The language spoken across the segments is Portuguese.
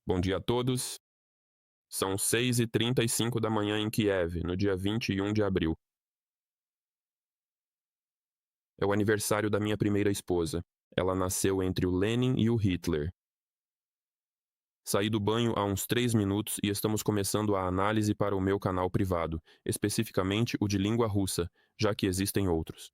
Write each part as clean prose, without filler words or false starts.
Bom dia a todos. São 6h35 da manhã em Kiev, no dia 21 de abril. É o aniversário da minha primeira esposa. Ela nasceu entre o Lenin e o Hitler. Saí do banho há uns 3 minutos e estamos começando a análise para o meu canal privado, especificamente o de língua russa, já que existem outros.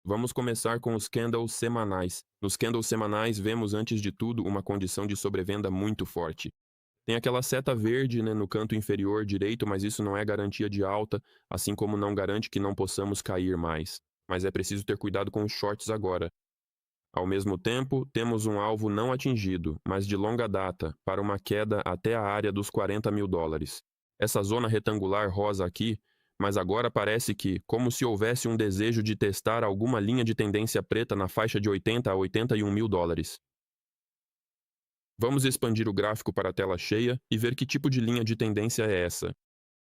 Vamos começar com os candles semanais. Nos candles semanais, vemos antes de tudo uma condição de sobrevenda muito forte. Tem aquela seta verde, no canto inferior direito, mas isso não é garantia de alta, assim como não garante que não possamos cair mais. Mas é preciso ter cuidado com os shorts agora. Ao mesmo tempo, temos um alvo não atingido, mas de longa data, para uma queda até a área dos 40 mil dólares. Essa zona retangular rosa aqui, mas agora parece que, como se houvesse um desejo de testar alguma linha de tendência preta na faixa de 80 a 81 mil dólares. Vamos expandir o gráfico para a tela cheia e ver que tipo de linha de tendência é essa.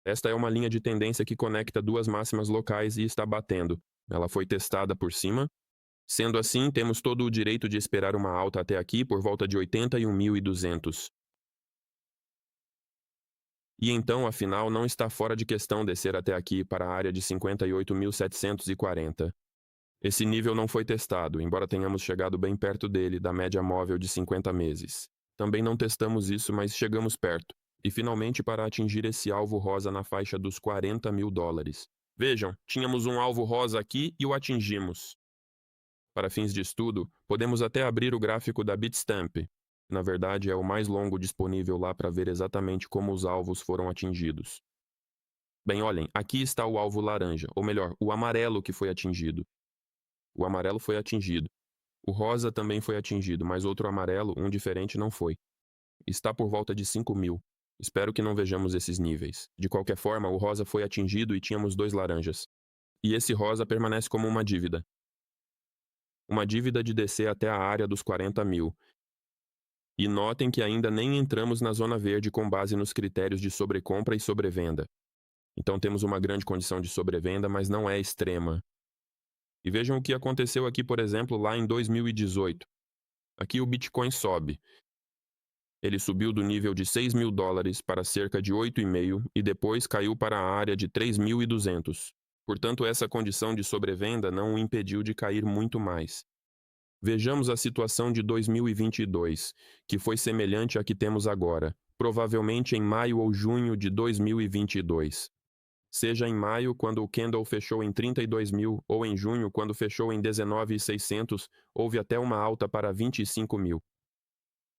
Esta é uma linha de tendência que conecta duas máximas locais e está batendo. Ela foi testada por cima. Sendo assim, temos todo o direito de esperar uma alta até aqui por volta de 81.200. E então, afinal, não está fora de questão descer até aqui para a área de 58.740. Esse nível não foi testado, embora tenhamos chegado bem perto dele, da média móvel de 50 meses. Também não testamos isso, mas chegamos perto. E finalmente para atingir esse alvo rosa na faixa dos 40 mil dólares. Vejam, tínhamos um alvo rosa aqui e o atingimos. Para fins de estudo, podemos até abrir o gráfico da Bitstamp. Na verdade, é o mais longo disponível lá para ver exatamente como os alvos foram atingidos. Bem, olhem, aqui está o alvo laranja, ou melhor, o amarelo que foi atingido. O amarelo foi atingido. O rosa também foi atingido, mas outro amarelo, um diferente, não foi. Está por volta de 5 mil. Espero que não vejamos esses níveis. De qualquer forma, o rosa foi atingido e tínhamos dois laranjas. E esse rosa permanece como uma dívida. Uma dívida de descer até a área dos 40 mil. E notem que ainda nem entramos na zona verde com base nos critérios de sobrecompra e sobrevenda. Então temos uma grande condição de sobrevenda, mas não é extrema. E vejam o que aconteceu aqui, por exemplo, lá em 2018. Aqui o Bitcoin sobe. Ele subiu do nível de 6 mil dólares para cerca de 8,5 e depois caiu para a área de 3.200. Portanto, essa condição de sobrevenda não o impediu de cair muito mais. Vejamos a situação de 2022, que foi semelhante à que temos agora, provavelmente em maio ou junho de 2022. Seja em maio, quando o candle fechou em 32 mil, ou em junho, quando fechou em 19.600, houve até uma alta para 25 mil.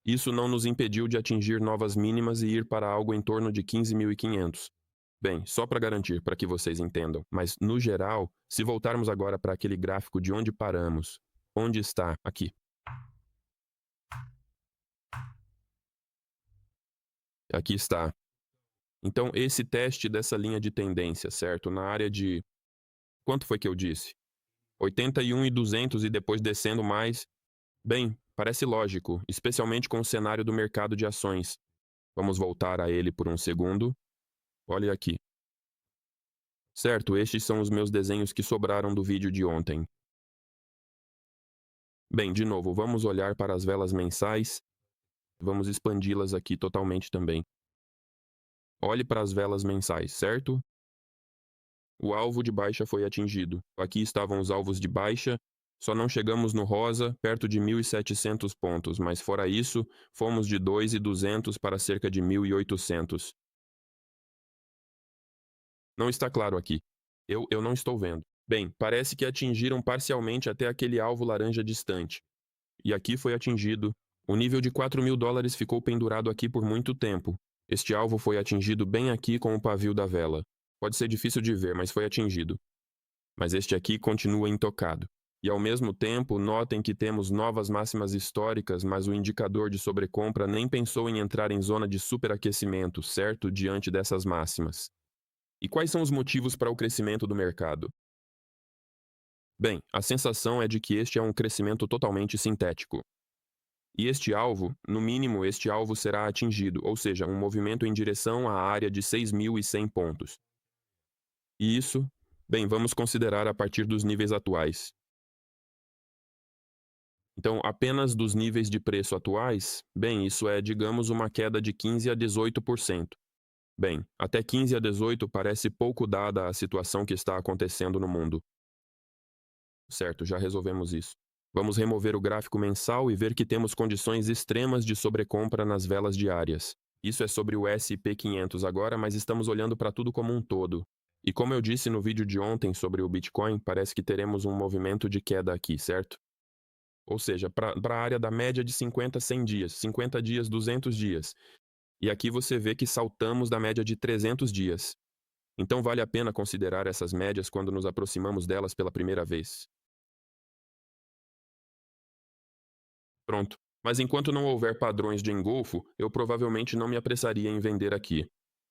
Isso não nos impediu de atingir novas mínimas e ir para algo em torno de 15.500. Bem, só para garantir, para que vocês entendam, mas no geral, se voltarmos agora para aquele gráfico de onde paramos, onde está? Aqui. Aqui está. Então, esse teste dessa linha de tendência, certo? Na área de... Quanto foi que eu disse? 81.200 e depois descendo mais. Bem, parece lógico, especialmente com o cenário do mercado de ações. Vamos voltar a ele por um segundo. Olhe aqui. Certo, estes são os meus desenhos que sobraram do vídeo de ontem. Bem, de novo, vamos olhar para as velas mensais. Vamos expandi-las aqui totalmente também. Olhe para as velas mensais, certo? O alvo de baixa foi atingido. Aqui estavam os alvos de baixa. Só não chegamos no rosa, perto de 1.700 pontos, mas fora isso, fomos de 2.200 para cerca de 1.800. Não está claro aqui. Eu não estou vendo. Bem, parece que atingiram parcialmente até aquele alvo laranja distante. E aqui foi atingido. O nível de 4 mil dólares ficou pendurado aqui por muito tempo. Este alvo foi atingido bem aqui com o pavio da vela. Pode ser difícil de ver, mas foi atingido. Mas este aqui continua intocado. E ao mesmo tempo, notem que temos novas máximas históricas, mas o indicador de sobrecompra nem pensou em entrar em zona de superaquecimento, certo? Diante dessas máximas. E quais são os motivos para o crescimento do mercado? Bem, a sensação é de que este é um crescimento totalmente sintético. E este alvo, no mínimo, este alvo será atingido, ou seja, um movimento em direção à área de 6.100 pontos. E isso, bem, vamos considerar a partir dos níveis atuais. Então, apenas dos níveis de preço atuais, bem, isso é, digamos, uma queda de 15 a 18%. Bem, até 15 a 18 parece pouco dada a situação que está acontecendo no mundo. Certo, já resolvemos isso. Vamos remover o gráfico mensal e ver que temos condições extremas de sobrecompra nas velas diárias. Isso é sobre o S&P 500 agora, mas estamos olhando para tudo como um todo. E como eu disse no vídeo de ontem sobre o Bitcoin, parece que teremos um movimento de queda aqui, certo? Ou seja, para a área da média de 50 a 100 dias, 50 dias, 200 dias. E aqui você vê que saltamos da média de 300 dias. Então vale a pena considerar essas médias quando nos aproximamos delas pela primeira vez. Pronto. Mas enquanto não houver padrões de engolfo, eu provavelmente não me apressaria em vender aqui.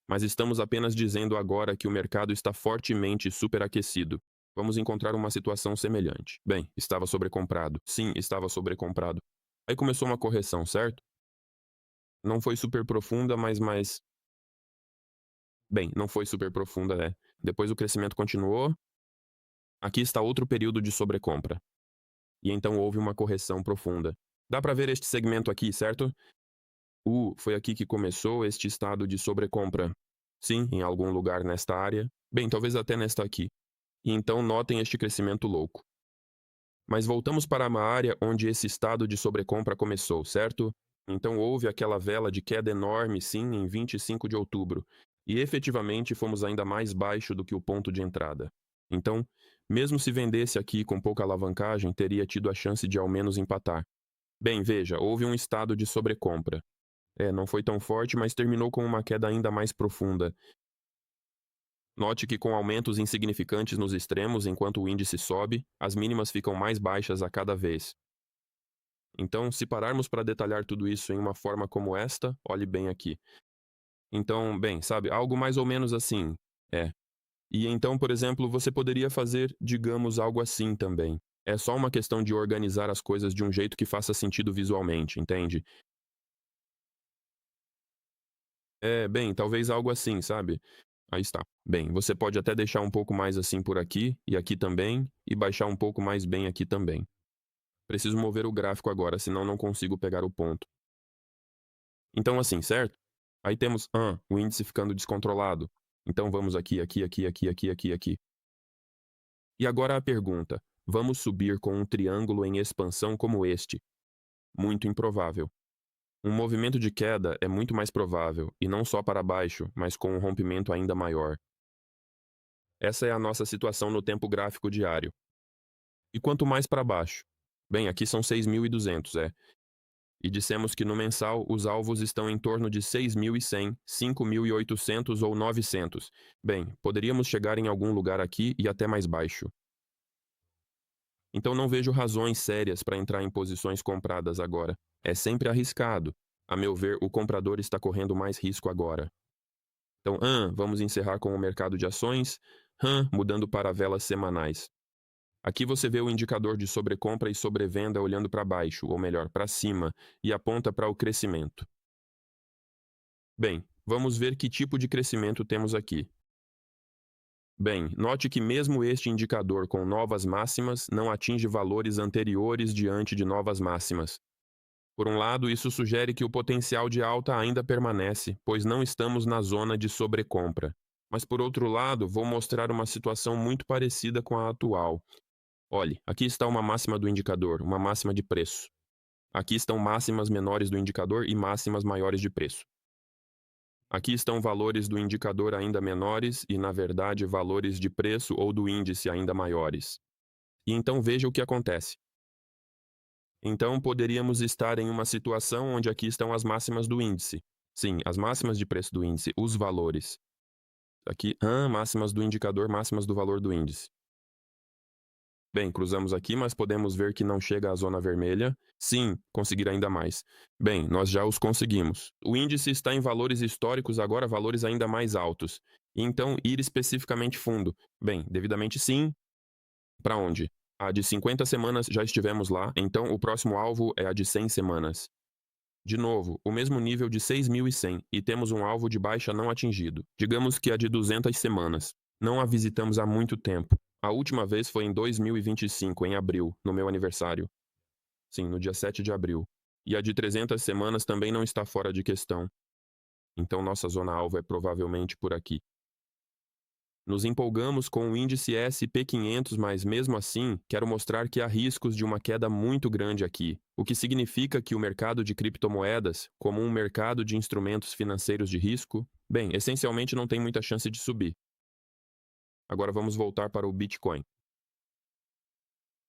Mas estamos apenas dizendo agora que o mercado está fortemente superaquecido. Vamos encontrar uma situação semelhante. Bem, estava sobrecomprado. Sim, estava sobrecomprado. Aí começou uma correção, certo? Não foi super profunda, mas. Bem, não foi super profunda, né? Depois o crescimento continuou. Aqui está outro período de sobrecompra. E então houve uma correção profunda. Dá para ver este segmento aqui, certo? Foi aqui que começou este estado de sobrecompra. Sim, em algum lugar nesta área. Bem, talvez até nesta aqui. E então notem este crescimento louco. Mas voltamos para uma área onde esse estado de sobrecompra começou, certo? Então houve aquela vela de queda enorme, sim, em 25 de outubro. E efetivamente fomos ainda mais baixo do que o ponto de entrada. Então, mesmo se vendesse aqui com pouca alavancagem, teria tido a chance de ao menos empatar. Bem, veja, houve um estado de sobrecompra. Não foi tão forte, mas terminou com uma queda ainda mais profunda. Note que com aumentos insignificantes nos extremos enquanto o índice sobe, as mínimas ficam mais baixas a cada vez. Então, se pararmos para detalhar tudo isso em uma forma como esta, olhe bem aqui. Então, bem, sabe, algo mais ou menos assim. É. E então, por exemplo, você poderia fazer, digamos, algo assim também. É só uma questão de organizar as coisas de um jeito que faça sentido visualmente, entende? Bem, talvez algo assim, sabe? Aí está. Bem, você pode até deixar um pouco mais assim por aqui e aqui também, e baixar um pouco mais bem aqui também. Preciso mover o gráfico agora, senão não consigo pegar o ponto. Então assim, certo? Aí temos o índice ficando descontrolado. Então vamos aqui, aqui, aqui, aqui, aqui, aqui, aqui. E agora a pergunta: vamos subir com um triângulo em expansão como este? Muito improvável. Um movimento de queda é muito mais provável, e não só para baixo, mas com um rompimento ainda maior. Essa é a nossa situação no tempo gráfico diário. E quanto mais para baixo? Bem, aqui são 6.200, E dissemos que no mensal os alvos estão em torno de 6.100, 5.800 ou 900. Bem, poderíamos chegar em algum lugar aqui e até mais baixo. Então não vejo razões sérias para entrar em posições compradas agora. É sempre arriscado. A meu ver, o comprador está correndo mais risco agora. Então, vamos encerrar com o mercado de ações. Mudando para velas semanais. Aqui você vê o indicador de sobrecompra e sobrevenda olhando para baixo, ou melhor, para cima, e aponta para o crescimento. Bem, vamos ver que tipo de crescimento temos aqui. Bem, note que mesmo este indicador com novas máximas não atinge valores anteriores diante de novas máximas. Por um lado, isso sugere que o potencial de alta ainda permanece, pois não estamos na zona de sobrecompra. Mas por outro lado, vou mostrar uma situação muito parecida com a atual. Olhe, aqui está uma máxima do indicador, uma máxima de preço. Aqui estão máximas menores do indicador e máximas maiores de preço. Aqui estão valores do indicador ainda menores e, na verdade, valores de preço ou do índice ainda maiores. E então veja o que acontece. Então poderíamos estar em uma situação onde aqui estão as máximas do índice. Sim, as máximas de preço do índice, os valores. Aqui, máximas do indicador, máximas do valor do índice. Bem, cruzamos aqui, mas podemos ver que não chega à zona vermelha. Sim, conseguir ainda mais. Bem, nós já os conseguimos. O índice está em valores históricos, agora valores ainda mais altos. Então, ir especificamente fundo. Bem, devidamente sim. Para onde? A de 50 semanas já estivemos lá, então o próximo alvo é a de 100 semanas. De novo, o mesmo nível de 6.100 e temos um alvo de baixa não atingido. Digamos que a de 200 semanas. Não a visitamos há muito tempo. A última vez foi em 2025, em abril, no meu aniversário. Sim, no dia 7 de abril. E a de 300 semanas também não está fora de questão. Então nossa zona-alvo é provavelmente por aqui. Nos empolgamos com o índice SP500, mas mesmo assim, quero mostrar que há riscos de uma queda muito grande aqui, o que significa que o mercado de criptomoedas, como um mercado de instrumentos financeiros de risco, bem, essencialmente não tem muita chance de subir. Agora vamos voltar para o Bitcoin.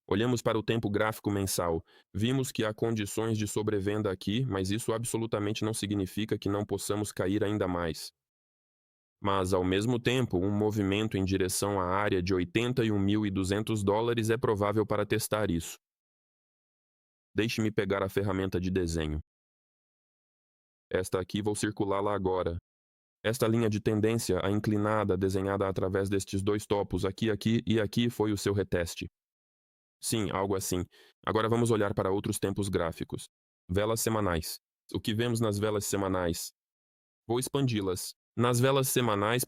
Olhamos para o tempo gráfico mensal. Vimos que há condições de sobrevenda aqui, mas isso absolutamente não significa que não possamos cair ainda mais. Mas, ao mesmo tempo, um movimento em direção à área de $81.200 é provável para testar isso. Deixe-me pegar a ferramenta de desenho. Esta aqui vou circulá-la agora. Esta linha de tendência, a inclinada, desenhada através destes dois topos, aqui e aqui, foi o seu reteste. Sim, algo assim. Agora vamos olhar para outros tempos gráficos. Velas semanais. O que vemos nas velas semanais? Vou expandi-las. Nas velas semanais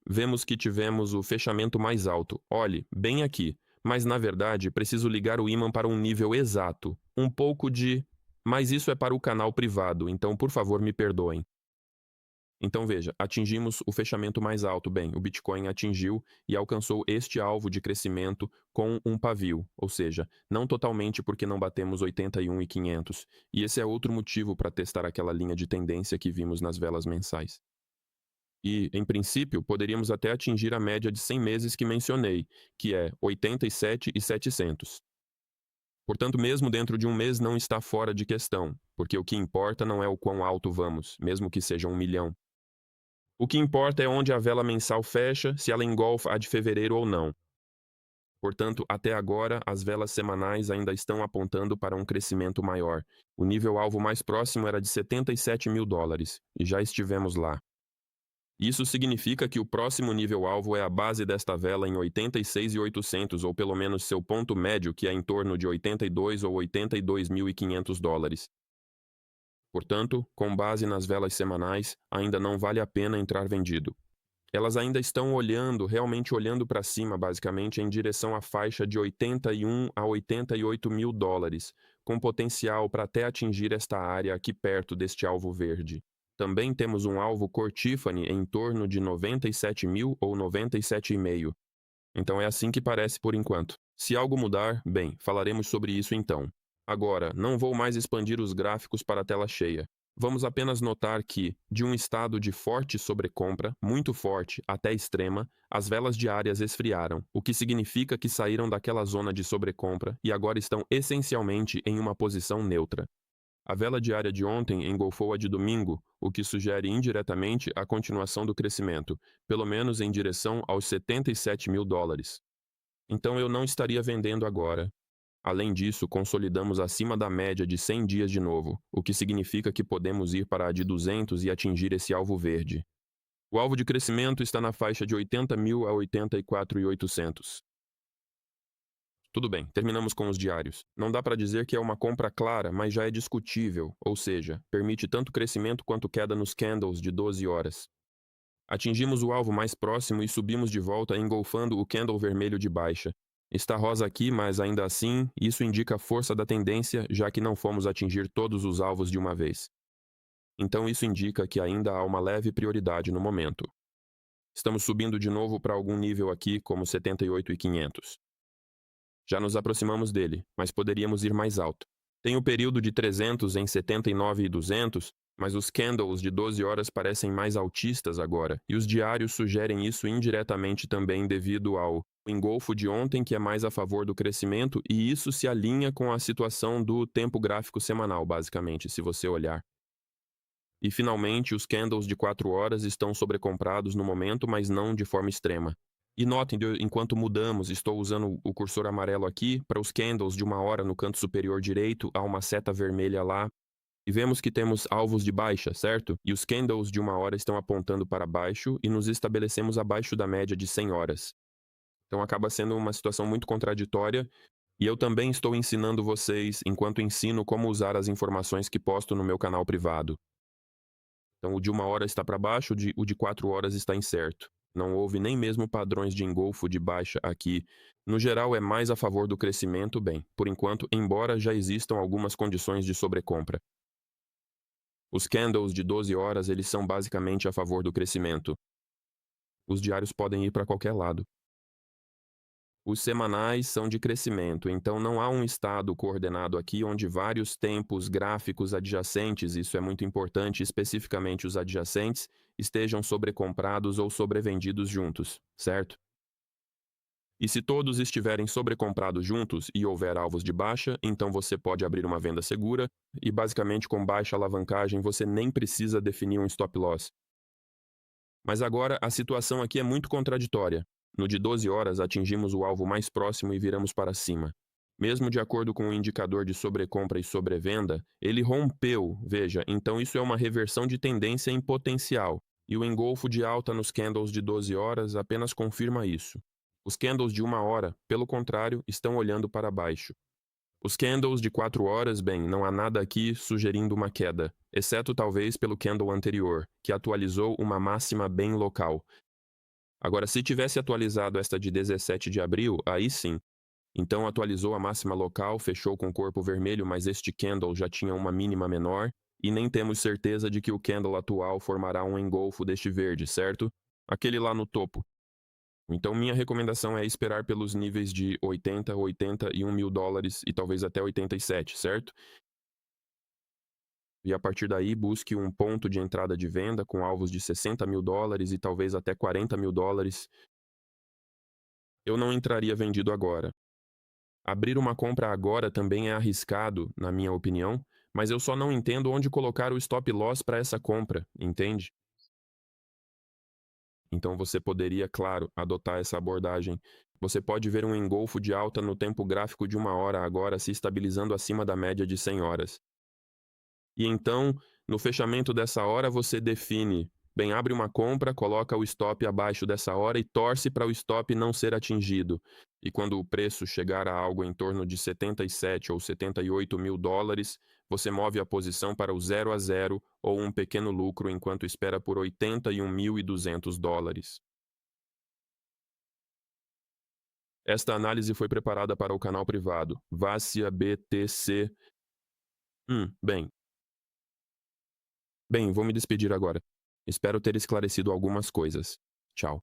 vemos que tivemos o fechamento mais alto. Olhe, bem aqui. Mas na verdade, preciso ligar o ímã para um nível exato. Um pouco de... Mas isso é para o canal privado, então por favor me perdoem. Então veja, atingimos o fechamento mais alto. Bem, o Bitcoin atingiu e alcançou este alvo de crescimento com um pavio, ou seja, não totalmente porque não batemos 81.500. E esse é outro motivo para testar aquela linha de tendência que vimos nas velas mensais. E, em princípio, poderíamos até atingir a média de 100 meses que mencionei, que é 87.700. Portanto, mesmo dentro de um mês não está fora de questão, porque o que importa não é o quão alto vamos, mesmo que seja 1 milhão. O que importa é onde a vela mensal fecha, se ela engolfa a de fevereiro ou não. Portanto, até agora, as velas semanais ainda estão apontando para um crescimento maior. O nível alvo mais próximo era de $77.000, e já estivemos lá. Isso significa que o próximo nível alvo é a base desta vela em 86.800, ou pelo menos seu ponto médio, que é em torno de 82 ou $82.500. Portanto, com base nas velas semanais, ainda não vale a pena entrar vendido. Elas ainda estão realmente olhando para cima, basicamente, em direção à faixa de 81 a 88 mil dólares, com potencial para até atingir esta área aqui perto deste alvo verde. Também temos um alvo cor Tiffany em torno de 97 mil ou 97,5. Então é assim que parece por enquanto. Se algo mudar, bem, falaremos sobre isso então. Agora, não vou mais expandir os gráficos para a tela cheia. Vamos apenas notar que, de um estado de forte sobrecompra, muito forte até extrema, as velas diárias esfriaram, o que significa que saíram daquela zona de sobrecompra e agora estão essencialmente em uma posição neutra. A vela diária de ontem engolfou a de domingo, o que sugere indiretamente a continuação do crescimento, pelo menos em direção aos 77 mil dólares. Então eu não estaria vendendo agora. Além disso, consolidamos acima da média de 100 dias de novo, o que significa que podemos ir para a de 200 e atingir esse alvo verde. O alvo de crescimento está na faixa de 80 mil a 84.800. Tudo bem, terminamos com os diários. Não dá para dizer que é uma compra clara, mas já é discutível, ou seja, permite tanto crescimento quanto queda nos candles de 12 horas. Atingimos o alvo mais próximo e subimos de volta engolfando o candle vermelho de baixa. Está rosa aqui, mas ainda assim, isso indica a força da tendência, já que não fomos atingir todos os alvos de uma vez. Então isso indica que ainda há uma leve prioridade no momento. Estamos subindo de novo para algum nível aqui, como 78.500. Já nos aproximamos dele, mas poderíamos ir mais alto. Tem o período de 300 em 79.200, mas os candles de 12 horas parecem mais altistas agora, e os diários sugerem isso indiretamente também devido ao engolfo de ontem, que é mais a favor do crescimento, e isso se alinha com a situação do tempo gráfico semanal, basicamente, se você olhar. E finalmente, os candles de 4 horas estão sobrecomprados no momento, mas não de forma extrema. E notem, enquanto mudamos, estou usando o cursor amarelo aqui, para os candles de 1 hora no canto superior direito, há uma seta vermelha lá, e vemos que temos alvos de baixa, certo? E os candles de 1 hora estão apontando para baixo e nos estabelecemos abaixo da média de 100 horas. Então acaba sendo uma situação muito contraditória, e eu também estou ensinando vocês, enquanto ensino, como usar as informações que posto no meu canal privado. Então o de 1 hora está para baixo, o de 4 horas está incerto. Não houve nem mesmo padrões de engolfo de baixa aqui. No geral, é mais a favor do crescimento, bem, por enquanto, embora já existam algumas condições de sobrecompra. Os candles de 12 horas, eles são basicamente a favor do crescimento. Os diários podem ir para qualquer lado. Os semanais são de crescimento, então não há um estado coordenado aqui onde vários tempos gráficos adjacentes, isso é muito importante, especificamente os adjacentes, estejam sobrecomprados ou sobrevendidos juntos, certo? E se todos estiverem sobrecomprados juntos e houver alvos de baixa, então você pode abrir uma venda segura e basicamente com baixa alavancagem você nem precisa definir um stop loss. Mas agora a situação aqui é muito contraditória. No de 12 horas atingimos o alvo mais próximo e viramos para cima. Mesmo de acordo com o indicador de sobrecompra e sobrevenda, ele rompeu, veja, então isso é uma reversão de tendência em potencial, e o engolfo de alta nos candles de 12 horas apenas confirma isso. Os candles de 1 hora, pelo contrário, estão olhando para baixo. Os candles de 4 horas, bem, não há nada aqui sugerindo uma queda, exceto talvez pelo candle anterior, que atualizou uma máxima bem local. Agora, se tivesse atualizado esta de 17 de abril, aí sim. Então atualizou a máxima local, fechou com corpo vermelho, mas este candle já tinha uma mínima menor, e nem temos certeza de que o candle atual formará um engolfo deste verde, certo? Aquele lá no topo. Então, minha recomendação é esperar pelos níveis de 80, 81 mil dólares e talvez até 87, certo? E a partir daí, busque um ponto de entrada de venda com alvos de 60 mil dólares e talvez até 40 mil dólares. Eu não entraria vendido agora. Abrir uma compra agora também é arriscado, na minha opinião, mas eu só não entendo onde colocar o stop loss para essa compra, entende? Então você poderia, claro, adotar essa abordagem. Você pode ver um engolfo de alta no tempo gráfico de 1 hora agora se estabilizando acima da média de 100 horas. E então, no fechamento dessa hora, você define, bem, abre uma compra, coloca o stop abaixo dessa hora e torce para o stop não ser atingido. E quando o preço chegar a algo em torno de 77 ou 78 mil dólares, você move a posição para o 0 a 0 ou um pequeno lucro enquanto espera por 81.200 dólares. Esta análise foi preparada para o canal privado Vassia BTC. Bem, vou me despedir agora. Espero ter esclarecido algumas coisas. Tchau.